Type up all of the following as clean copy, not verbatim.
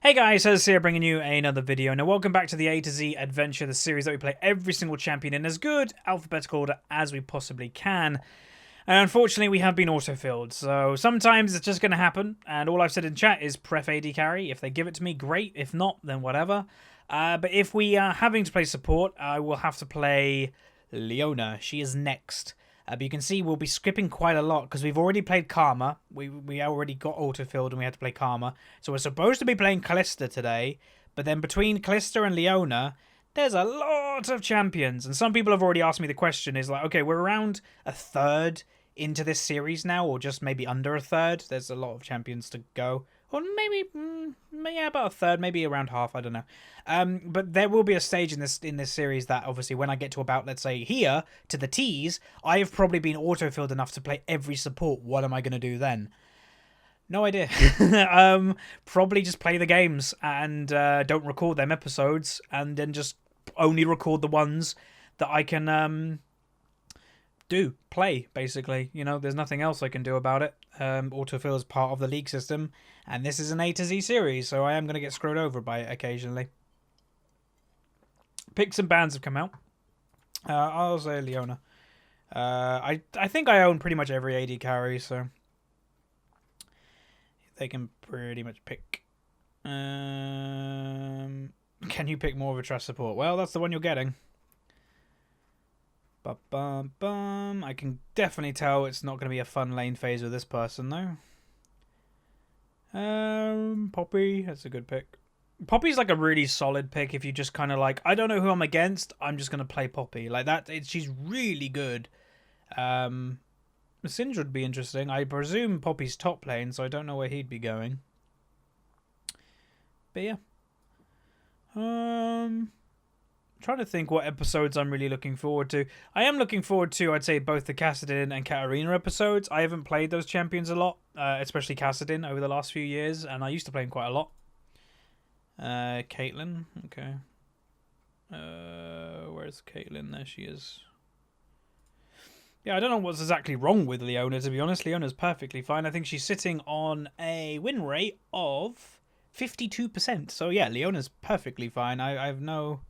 Hey guys, Huzzy here bringing you another video. Now welcome back to the A to Z Adventure, the series that we play every single champion in as good alphabetical order as we possibly can. And unfortunately we have been auto-filled, so sometimes it's just going to happen, and all I've said in chat is pref AD carry. If they give it to me, great. If not, then whatever. But if we are having to play support, I will have to play Leona. She is next. But you can see we'll be skipping quite a lot because we've already played Karma. We already got auto-filled and we had to play Karma. So we're supposed to be playing Callista today. But then between Callista and Leona, there's a lot of champions. And some people have already asked me the question is like, okay, we're around a third into this series now, or just maybe under a third. There's a lot of champions to go. Or maybe, yeah, about a third, maybe around half, I don't know. But there will be a stage in this series that obviously when I get to about, let's say, here, to the T's, I have probably been auto-filled enough to play every support. What am I going to do then? No idea. Probably just play the games and don't record them episodes, and then just only record the ones that I can play, basically. You know, there's nothing else I can do about it. Autofill is part of the league system, and this is an A to Z series, so I am going to get screwed over by it occasionally. Picks and bans have come out. I'll say Leona. I think I own pretty much every AD carry, so they can pretty much pick. Can you pick more of a trust support? Well, that's the one you're getting. Ba-bum-bum. I can definitely tell it's not going to be a fun lane phase with this person, though. Poppy, that's a good pick. Poppy's like a really solid pick if you just kind of like, I don't know who I'm against, I'm just going to play Poppy. Like that, she's really good. Syndra would be interesting. I presume Poppy's top lane, so I don't know where he'd be going. But yeah. Trying to think what episodes I'm really looking forward to. I am looking forward to, I'd say, both the Kassadin and Katarina episodes. I haven't played those champions a lot, especially Kassadin, over the last few years, and I used to play him quite a lot. Caitlyn, okay. Where's Caitlyn? There she is. Yeah, I don't know what's exactly wrong with Leona, to be honest. Leona's perfectly fine. I think she's sitting on a win rate of 52%. So yeah, Leona's perfectly fine. I have no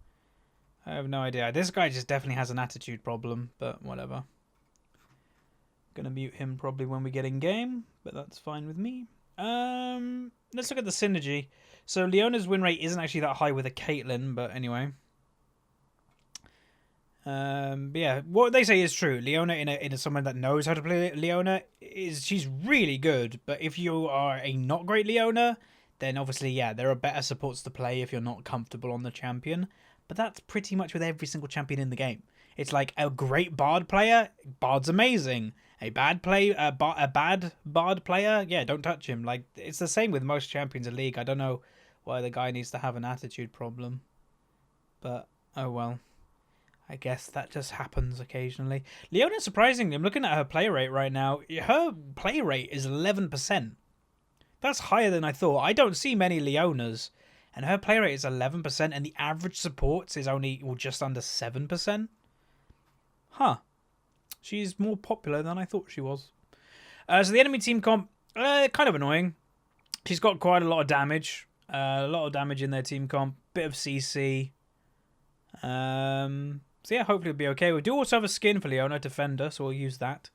idea. This guy just definitely has an attitude problem, but whatever. Gonna mute him probably when we get in game, but that's fine with me. Let's look at the synergy. So Leona's win rate isn't actually that high with a Caitlyn, but anyway. But yeah, what they say is true. Leona in someone that knows how to play Leona she's really good. But if you are a not great Leona, then obviously yeah, there are better supports to play if you're not comfortable on the champion. But that's pretty much with every single champion in the game. It's like a great Bard player, Bard's amazing. A bad Bard player, yeah, don't touch him. Like it's the same with most champions in League. I don't know why the guy needs to have an attitude problem, but oh well. I guess that just happens occasionally. Leona, surprisingly, I'm looking at her play rate right now. Her play rate is 11%. That's higher than I thought. I don't see many Leonas. And her play rate is 11%, and the average supports is only just under 7%. Huh. She's more popular than I thought she was. So the enemy team comp, kind of annoying. She's got quite a lot of damage. A lot of damage in their team comp. Bit of CC. So yeah, hopefully it'll be okay. We do also have a skin for Leona, Defender, so we'll use that.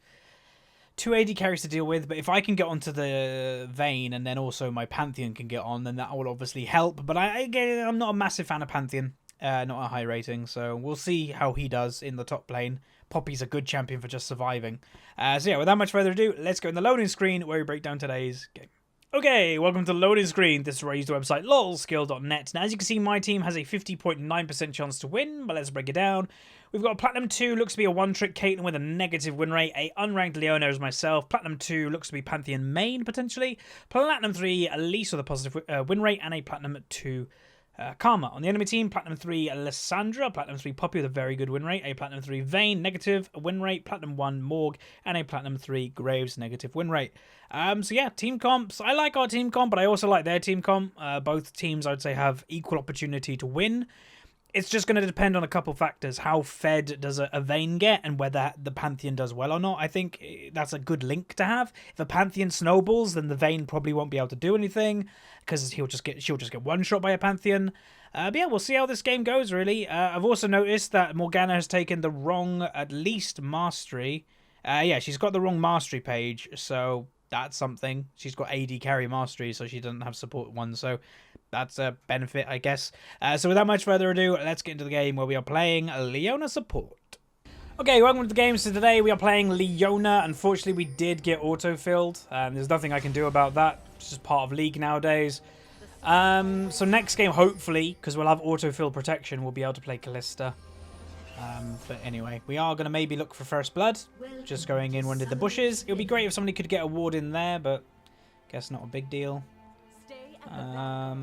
2 AD carries to deal with, but if I can get onto the Vayne and then also my Pantheon can get on, then that will obviously help. But I'm not a massive fan of Pantheon, not a high rating, so we'll see how he does in the top lane. Poppy's a good champion for just surviving. So yeah, without much further ado, let's go in the loading screen where we break down today's game. Okay, welcome to the loading screen. This is where I use the website lolskill.net. Now, as you can see, my team has a 50.9% chance to win, but let's break it down. We've got Platinum 2, looks to be a one-trick Caitlyn with a negative win rate. A unranked Leona as myself. Platinum 2 looks to be Pantheon main, potentially. Platinum 3, Elise with a positive win rate, and a Platinum 2 Karma. On the enemy team, Platinum 3 Alessandra, Platinum 3 Poppy with a very good win rate, a Platinum 3 Vayne, negative win rate, Platinum 1 Morg, and a Platinum 3 Graves, negative win rate. So yeah, team comps. I like our team comp, but I also like their team comp. Both teams, I'd say, have equal opportunity to win. it's just going to depend on a couple factors. How fed does a Vayne get, and whether the Pantheon does well or not. I think that's a good link to have. If a Pantheon snowballs, then the Vayne probably won't be able to do anything, because she'll just get one shot by a Pantheon. But yeah, we'll see how this game goes, really. I've also noticed that Morgana has taken the wrong, at least, mastery. Yeah, she's got the wrong mastery page, so that's something. She's got AD carry mastery, so she doesn't have support one, so that's a benefit, I guess. So without much further ado, let's get into the game where we are playing Leona support. Okay, welcome to the game. So today we are playing Leona. Unfortunately, we did get auto-filled. There's nothing I can do about that. It's just part of League nowadays. So next game, hopefully, because we'll have auto-fill protection, we'll be able to play Callista. But anyway, we are going to maybe look for First Blood. Just going in under the bushes. It would be great if somebody could get a ward in there, but guess not a big deal.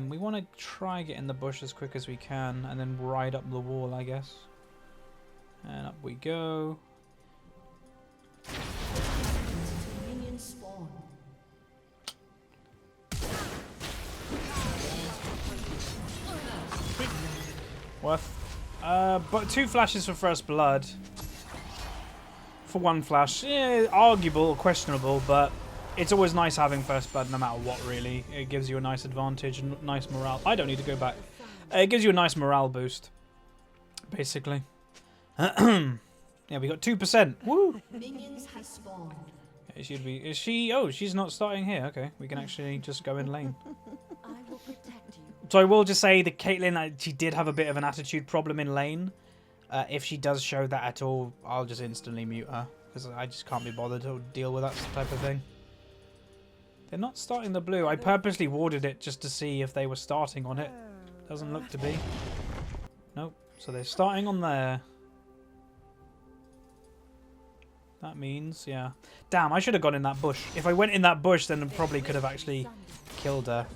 We want to try get in the bush as quick as we can and then ride up the wall, I guess. And up we go. Minions spawn. Worth. But 2 flashes for First Blood. For 1 flash. Yeah, arguable, questionable, but it's always nice having First Blood no matter what, really. It gives you a nice advantage and nice morale. I don't need to go back. It gives you a nice morale boost, basically. Yeah, we got 2%. Woo! Minions have spawned. It should be. Is she? Oh, she's not starting here. Okay, we can actually just go in lane. I will protect you. So I will just say that Caitlyn, she did have a bit of an attitude problem in lane. If she does show that at all, I'll just instantly mute her, because I just can't be bothered to deal with that type of thing. They're not starting the blue. I purposely warded it just to see if they were starting on it. Doesn't look to be. Nope. So they're starting on there. That means, yeah. Damn, I should have gone in that bush. If I went in that bush, then I probably could have actually killed her.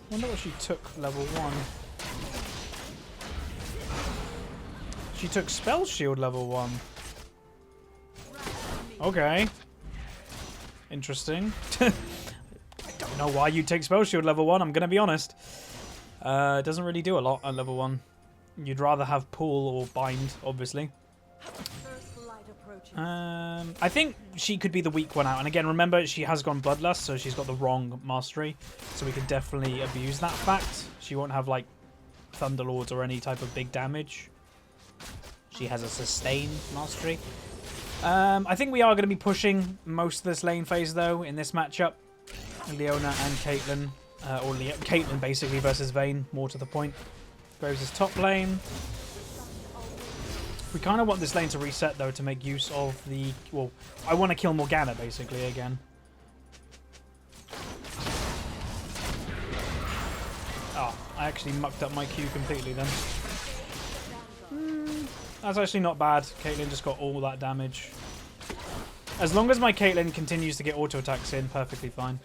I wonder what she took level 1. She took Spell Shield level 1. Okay. Interesting. I don't know why you take Spell Shield level 1, I'm going to be honest. It doesn't really do a lot at level 1. You'd rather have Pull or Bind, obviously. I think she could be the weak one out. And again, remember, she has gone Bloodlust, so she's got the wrong mastery. So we can definitely abuse that fact. She won't have, like, Thunderlords or any type of big damage. She has a Sustain mastery. I think we are going to be pushing most of this lane phase, though, in this matchup. Leona and Caitlyn. Caitlyn, basically, versus Vayne, more to the point. Graves is top lane. We kind of want this lane to reset, though, to make use of the... Well, I want to kill Morgana, basically, again. Oh, I actually mucked up my Q completely, then. That's actually not bad. Caitlyn just got all that damage. As long as my Caitlyn continues to get auto attacks in, perfectly fine.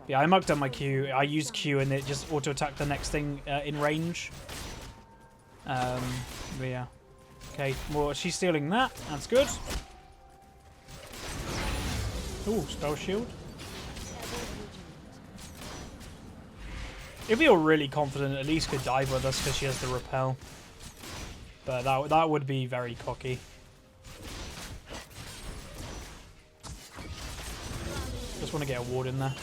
Yeah, I mucked up my Q. I used Q and it just auto attacked the next thing in range. But yeah. Okay, well, she's stealing that. That's good. Ooh, Spell Shield. If we were really confident, Elise could dive with us because she has the repel. But that would be very cocky. Just want to get a ward in there.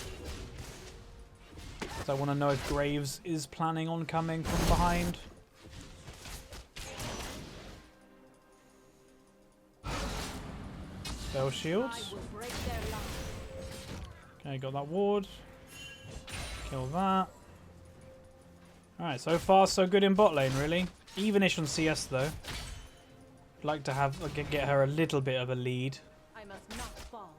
So I want to know if Graves is planning on coming from behind. Spell shields. Okay, got that ward. Kill that. Alright, so far so good in bot lane, really. Even-ish on CS, though. I'd like to have get her a little bit of a lead. I must not fall.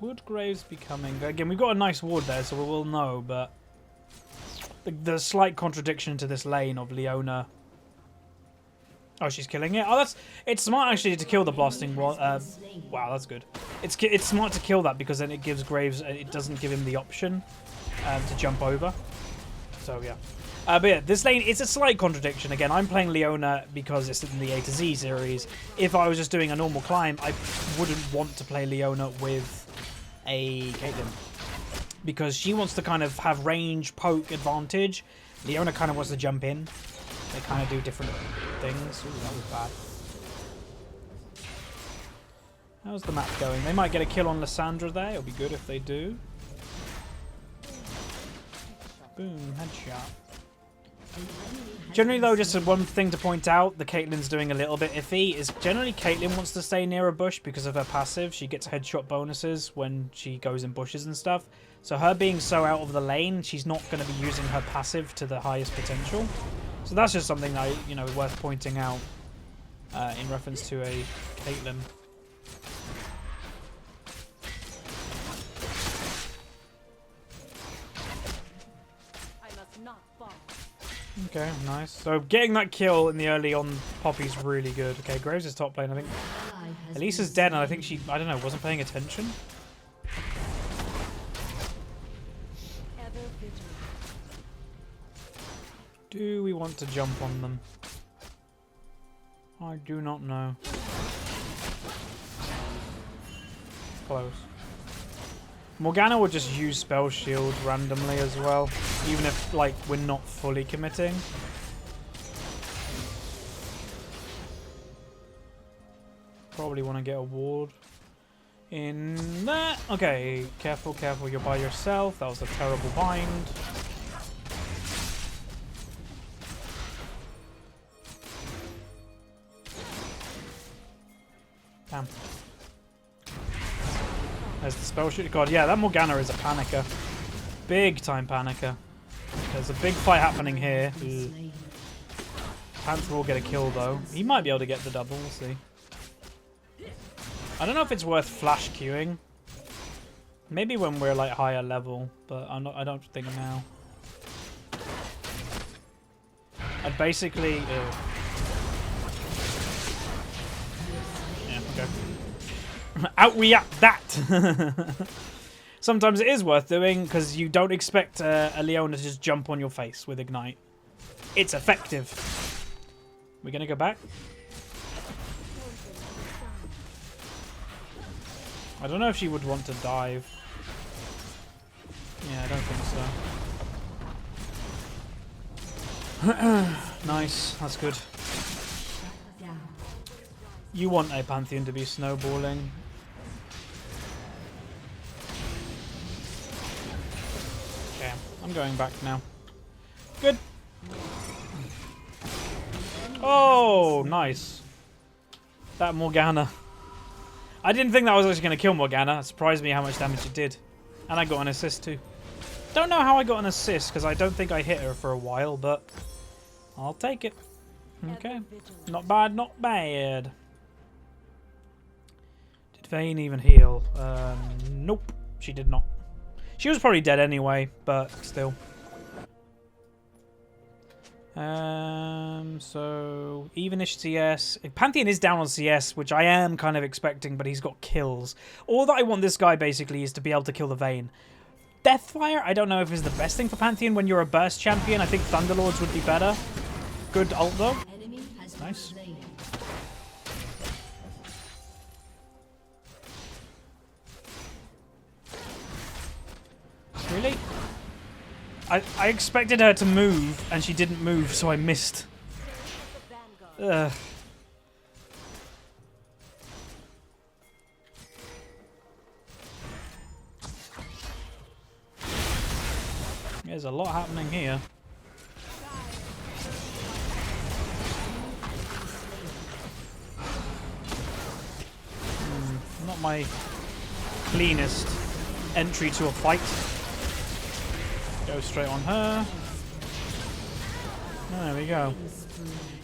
Would Graves be coming? Again, we've got a nice ward there, so we will know, but the slight contradiction to this lane of Leona. Oh, she's killing it. Oh, it's smart actually to kill the blasting wall. Wow, that's good. It's smart to kill that because then it gives Graves. It doesn't give him the option to jump over. So yeah. But yeah, this lane, it's a slight contradiction. Again, I'm playing Leona because it's in the A to Z series. If I was just doing a normal climb, I wouldn't want to play Leona with a Caitlyn. Because she wants to kind of have range, poke advantage. Leona kind of wants to jump in. They kind of do different things. Ooh, that was bad. How's the map going? They might get a kill on Lissandra there. It'll be good if they do. Boom, headshot. Generally though, just one thing to point out, the Caitlyn's doing a little bit iffy, is generally Caitlyn wants to stay near a bush because of her passive. She gets headshot bonuses when she goes in bushes and stuff. So her being so out of the lane, she's not going to be using her passive to the highest potential. So that's just something that, you know, worth pointing out in reference to a Caitlyn. Okay, nice. So getting that kill in the early on Poppy's really good. Okay, Graves is top lane, I think. Elisa's dead, and I think she, I don't know, wasn't paying attention. Do we want to jump on them? I do not know. Close. Morgana will just use spell shield randomly as well, even if like we're not fully committing. Probably want to get a ward in that. Okay, careful, careful, you're by yourself. That was a terrible bind. Damn. There's the spell shoot. God, yeah, that Morgana is a panicker. Big time panicker. There's a big fight happening here. Panther will get a kill though. He might be able to get the double, we'll see. I don't know if it's worth flash queuing. Maybe when we're like higher level, but I don't think now. I'd basically yeah, okay. Out-react that! Sometimes it is worth doing because you don't expect a Leona to just jump on your face with Ignite. It's effective. We're going to go back? I don't know if she would want to dive. Yeah, I don't think so. Nice, that's good. You want a Pantheon to be snowballing. Okay, I'm going back now. Good. Oh, nice. That Morgana. I didn't think that was actually going to kill Morgana. It surprised me how much damage it did. And I got an assist too. Don't know how I got an assist because I don't think I hit her for a while, but I'll take it. Okay. Not bad, not bad. Did Vayne even heal? Nope. She did not. She was probably dead anyway, but still. So evenish CS. Pantheon is down on CS, which I am kind of expecting, but he's got kills. All that I want this guy basically is to be able to kill the Vayne. Deathfire, I don't know if is the best thing for Pantheon when you're a burst champion. I think Thunderlords would be better. Good ult though. Nice. Really? I expected her to move, and she didn't move, so I missed. Ugh. There's a lot happening here. Not my cleanest entry to a fight. Go straight on her. There we go.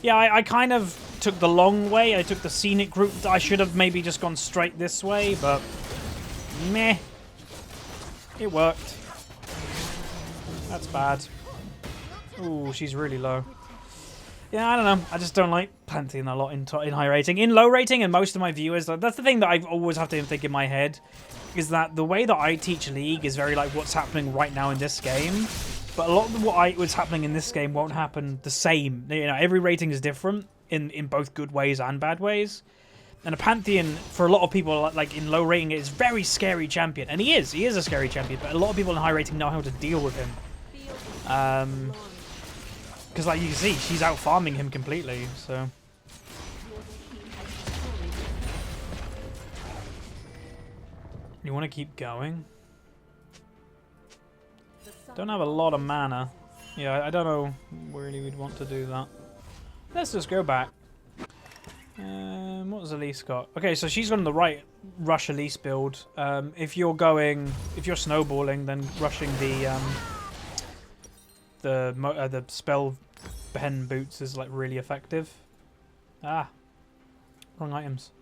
Yeah, I kind of took the long way. I took the scenic route. I should have maybe just gone straight this way, but meh. It worked. That's bad. Ooh, she's really low. Yeah, I don't know. I just don't like Pantheon a lot in high rating. In low rating, and most of my viewers, that's the thing that I always have to think in my head, is that the way that I teach League is very like what's happening right now in this game. But a lot of what's happening in this game won't happen the same. You know, every rating is different in both good ways and bad ways. And a Pantheon, for a lot of people, like in low rating, is very scary champion. And he is a scary champion, but a lot of people in high rating know how to deal with him. Because like you can see, she's out farming him completely, so. You want to keep going? Don't have a lot of mana. Yeah, I don't know really we'd want to do that. Let's just go back. What has Elise got? Okay, so she's on the right rush Elise build. If you're snowballing, then rushing the spell pen boots is like really effective. Ah, wrong items.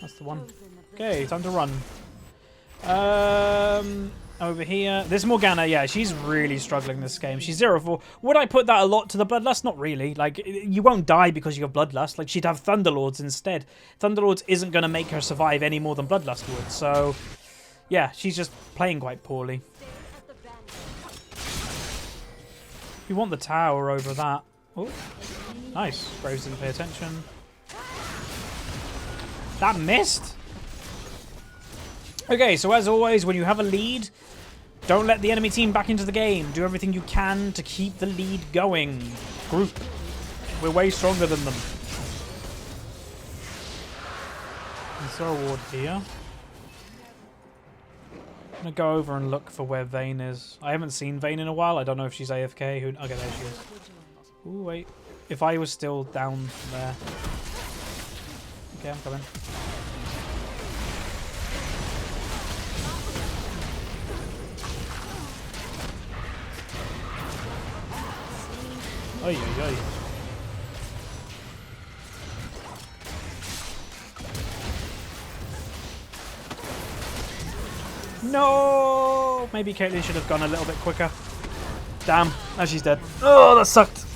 That's the one. Okay, time to run. Over here, this Morgana, yeah, she's really struggling this game. She's 0-4. Would I put that a lot to the Bloodlust? Not really. Like, you won't die because you have Bloodlust. Like, she'd have Thunderlords instead. Thunderlords isn't going to make her survive any more than Bloodlust would. So, yeah, she's just playing quite poorly. You want the tower over that. Oh, nice. Graves didn't pay attention. That missed? Okay, so as always, when you have a lead, don't let the enemy team back into the game. Do everything you can to keep the lead going. Group. We're way stronger than them. Is there a ward here? I'm going to go over and look for where Vayne is. I haven't seen Vayne in a while. I don't know if she's AFK. Okay, there she is. Ooh, wait. If I was still down there. Okay, I'm coming. Oy, oy, oy. No! Maybe Caitlyn should have gone a little bit quicker. Damn, now she's dead. Oh, that sucked.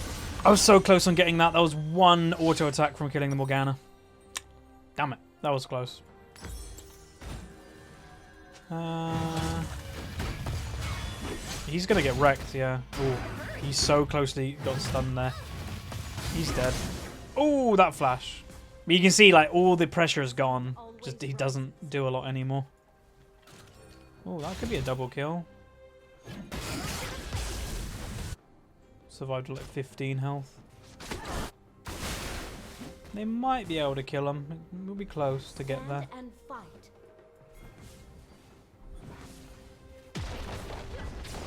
I was so close on getting that. That was one auto attack from killing the Morgana. Damn it, that was close. He's gonna get wrecked, yeah. Ooh. He's so closely got stunned there. He's dead. Oh, that flash. But you can see, like, all the pressure is gone. Just he doesn't do a lot anymore. Oh, that could be a double kill. Survived with like 15 health. They might be able to kill him. We'll be close to get there.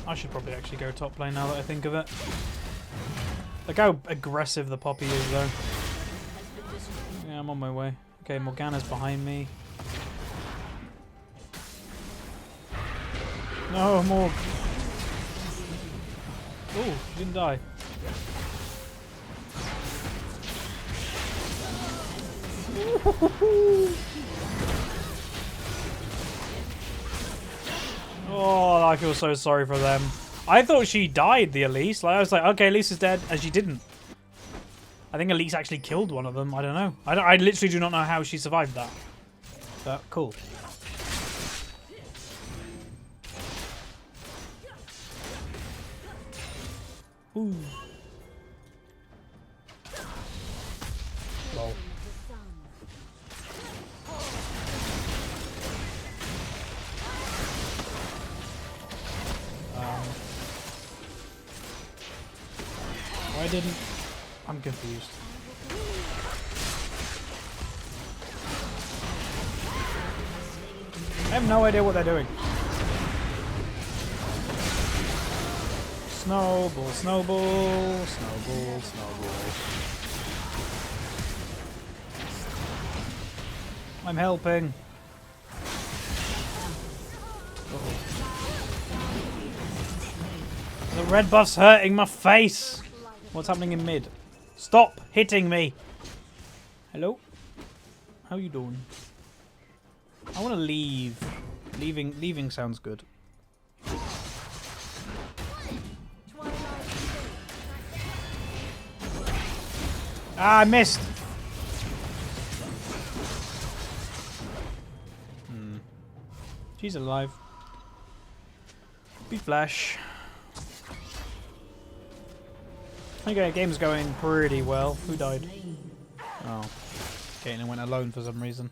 I should probably actually go top lane now that I think of it. Look how aggressive the Poppy is though. Yeah, I'm on my way. Okay, Morgana's behind me. No, more. Oh, she didn't die. Oh, I feel so sorry for them. I thought she died, the Elise. Like, I was like, okay, Elise is dead, and she didn't. I think Elise actually killed one of them. I don't know. I literally do not know how she survived that. But cool. Ooh. Lol. Why didn't... I'm confused. I have no idea what they're doing. Snowball, snowball, snowball, snowball. I'm helping. Uh-oh. The red buff's hurting my face. What's happening in mid? Stop hitting me. Hello? How you doing? I want to leave. Leaving sounds good. Ah, I missed. She's alive. Beat Flash. Okay, game's going pretty well. Who died? Oh. Caitlyn went alone for some reason.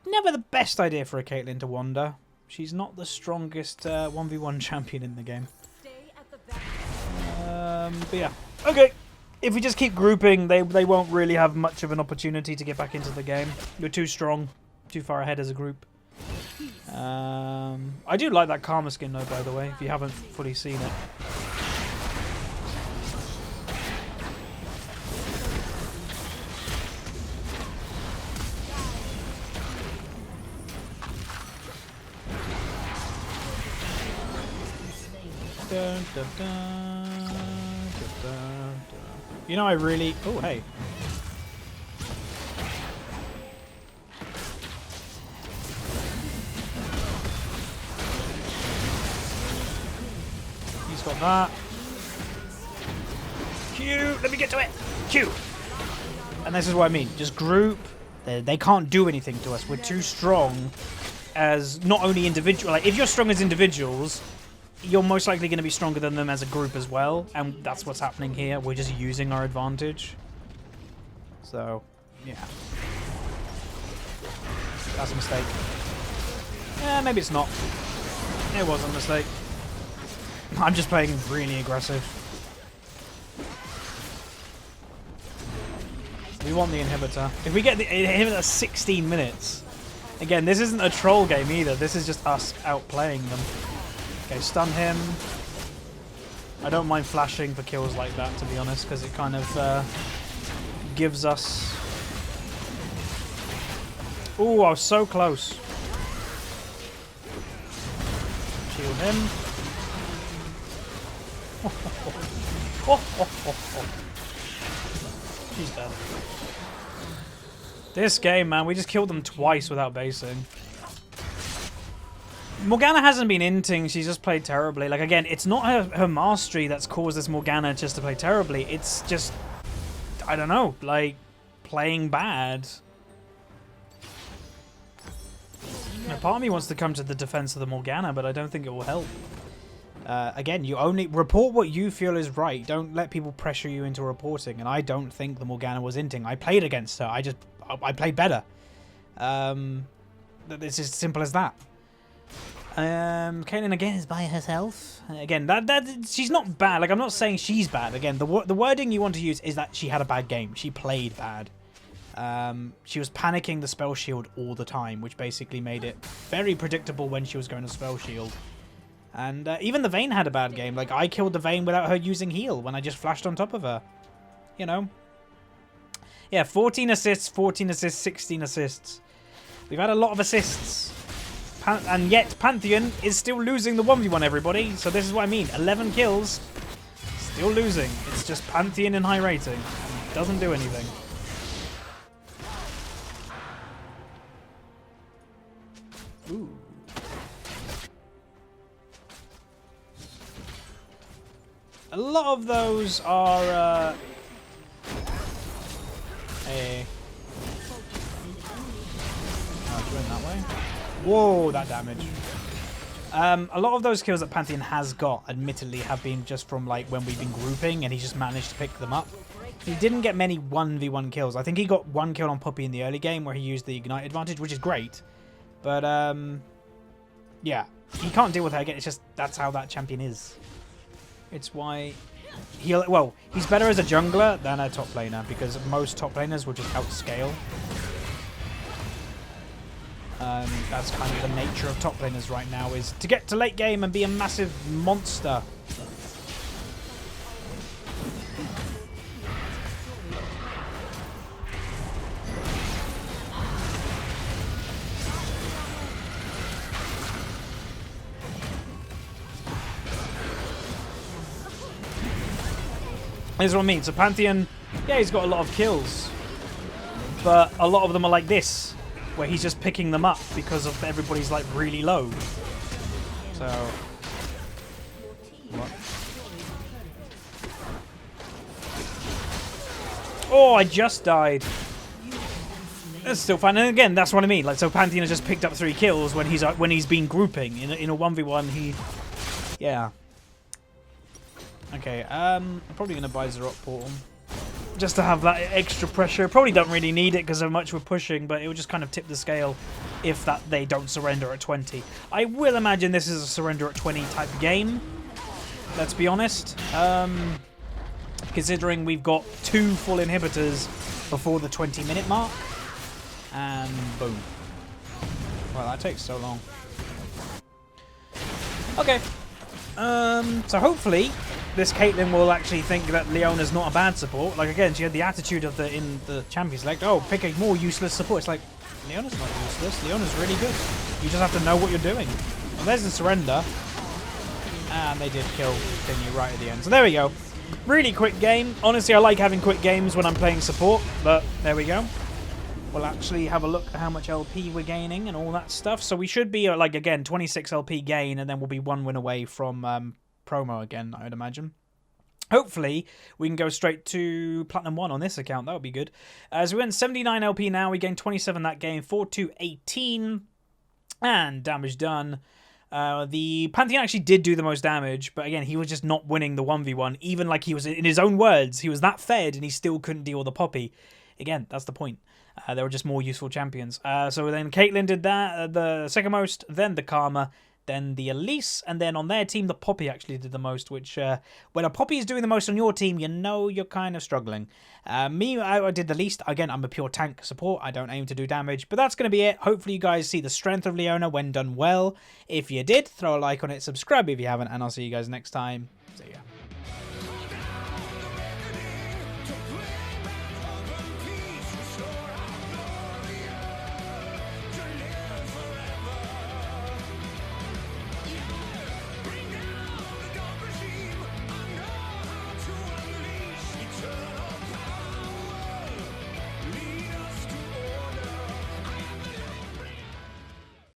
Never the best idea for a Caitlyn to wander. She's not the strongest 1v1 champion in the game. But yeah. Okay. If we just keep grouping, they won't really have much of an opportunity to get back into the game. You're too strong. Too far ahead as a group. I do like that Karma skin though, by the way, if you haven't fully seen it. Dun, dun, dun, dun, dun, dun. You know, I really... Oh, hey. He's got that. Q! Let me get to it! Q! And this is what I mean. Just group. They can't do anything to us. We're too strong as not only individual... Like, if you're strong as individuals... You're most likely going to be stronger than them as a group as well, and that's what's happening here. We're just using our advantage. So, yeah. That's a mistake. Yeah, maybe it's not. It was a mistake. I'm just playing really aggressive. We want the inhibitor. If we get the inhibitor 16 minutes... Again, this isn't a troll game either. This is just us outplaying them. Okay, stun him. I don't mind flashing for kills like that, to be honest, because it kind of gives us... Ooh, I was so close. Shield him. She's dead. This game, man, we just killed them twice without basing. Morgana hasn't been inting, she's just played terribly. Like, again, it's not her mastery that's caused this Morgana just to play terribly. It's just, I don't know, like, playing bad. Now, part of me wants to come to the defense of the Morgana, but I don't think it will help. Again, you only report what you feel is right. Don't let people pressure you into reporting. And I don't think the Morgana was inting. I played against her. I played better. It's as simple as that. Caitlyn again is by herself. Again, that she's not bad. Like, I'm not saying she's bad. Again, the wording you want to use is that she had a bad game. She played bad. She was panicking the spell shield all the time, which basically made it very predictable when she was going to spell shield. And even the Vayne had a bad game. Like, I killed the Vayne without her using heal when I just flashed on top of her. You know. Yeah, 14 assists, 16 assists. We've had a lot of assists. And yet, Pantheon is still losing the 1v1, everybody. So this is what I mean. 11 kills, still losing. It's just Pantheon in high rating. And doesn't do anything. Ooh. A lot of those are... Hey. Oh, she went that way. Whoa, that damage. A lot of those kills that Pantheon has got, admittedly, have been just from like when we've been grouping and he just managed to pick them up. He didn't get many 1v1 kills. I think he got one kill on Puppy in the early game where he used the Ignite advantage, which is great. But, yeah. He can't deal with her again. It's just, that's how that champion is. It's why... he's better as a jungler than a top laner, because most top laners will just outscale. That's kind of the nature of top laners right now, is to get to late game and be a massive monster. This is what I mean. So Pantheon, yeah, he's got a lot of kills, but a lot of them are like this, where he's just picking them up because of everybody's like really low. So, what? Oh, I just died. That's still fine. And again, that's what I mean. Like, so Pantheon has just picked up 3 kills when he's been grouping in a 1v1. Yeah. Okay. I'm probably gonna buy Zerot Portal. just to have that extra pressure. Probably don't really need it because of how much we're pushing, but it will just kind of tip the scale if that they don't surrender at 20. I will imagine this is a surrender at 20 type game. Let's be honest. Considering we've got 2 full inhibitors before the 20-minute mark. And boom. Well, that takes so long. Okay. So hopefully this Caitlyn will actually think that Leona's not a bad support. Like, again, she had the attitude of in the champion select, oh, pick a more useless support. It's like, Leona's not useless. Leona's really good. You just have to know what you're doing. Well, there's the surrender. And they did kill Thingy right at the end. So there we go. Really quick game. Honestly, I like having quick games when I'm playing support. But there we go. We'll actually have a look at how much LP we're gaining and all that stuff. So we should be, like, again, 26 LP gain. And then we'll be 1 win away from promo again, I would imagine. Hopefully, we can go straight to Platinum 1 on this account. That would be good. So we went 79 LP now. We gained 27 that game. 4-2-18. And damage done. The Pantheon actually did do the most damage, but again, he was just not winning the 1v1. Even like he was, in his own words, he was that fed and he still couldn't deal with the Poppy. Again, that's the point. They were just more useful champions. So then Caitlyn did that, the second most, then the Karma, then the Elise, and then on their team, the Poppy actually did the most, which when a Poppy is doing the most on your team, you know you're kind of struggling. Me, I did the least. Again, I'm a pure tank support. I don't aim to do damage, but that's going to be it. Hopefully you guys see the strength of Leona when done well. If you did, throw a like on it, subscribe if you haven't, and I'll see you guys next time. See ya.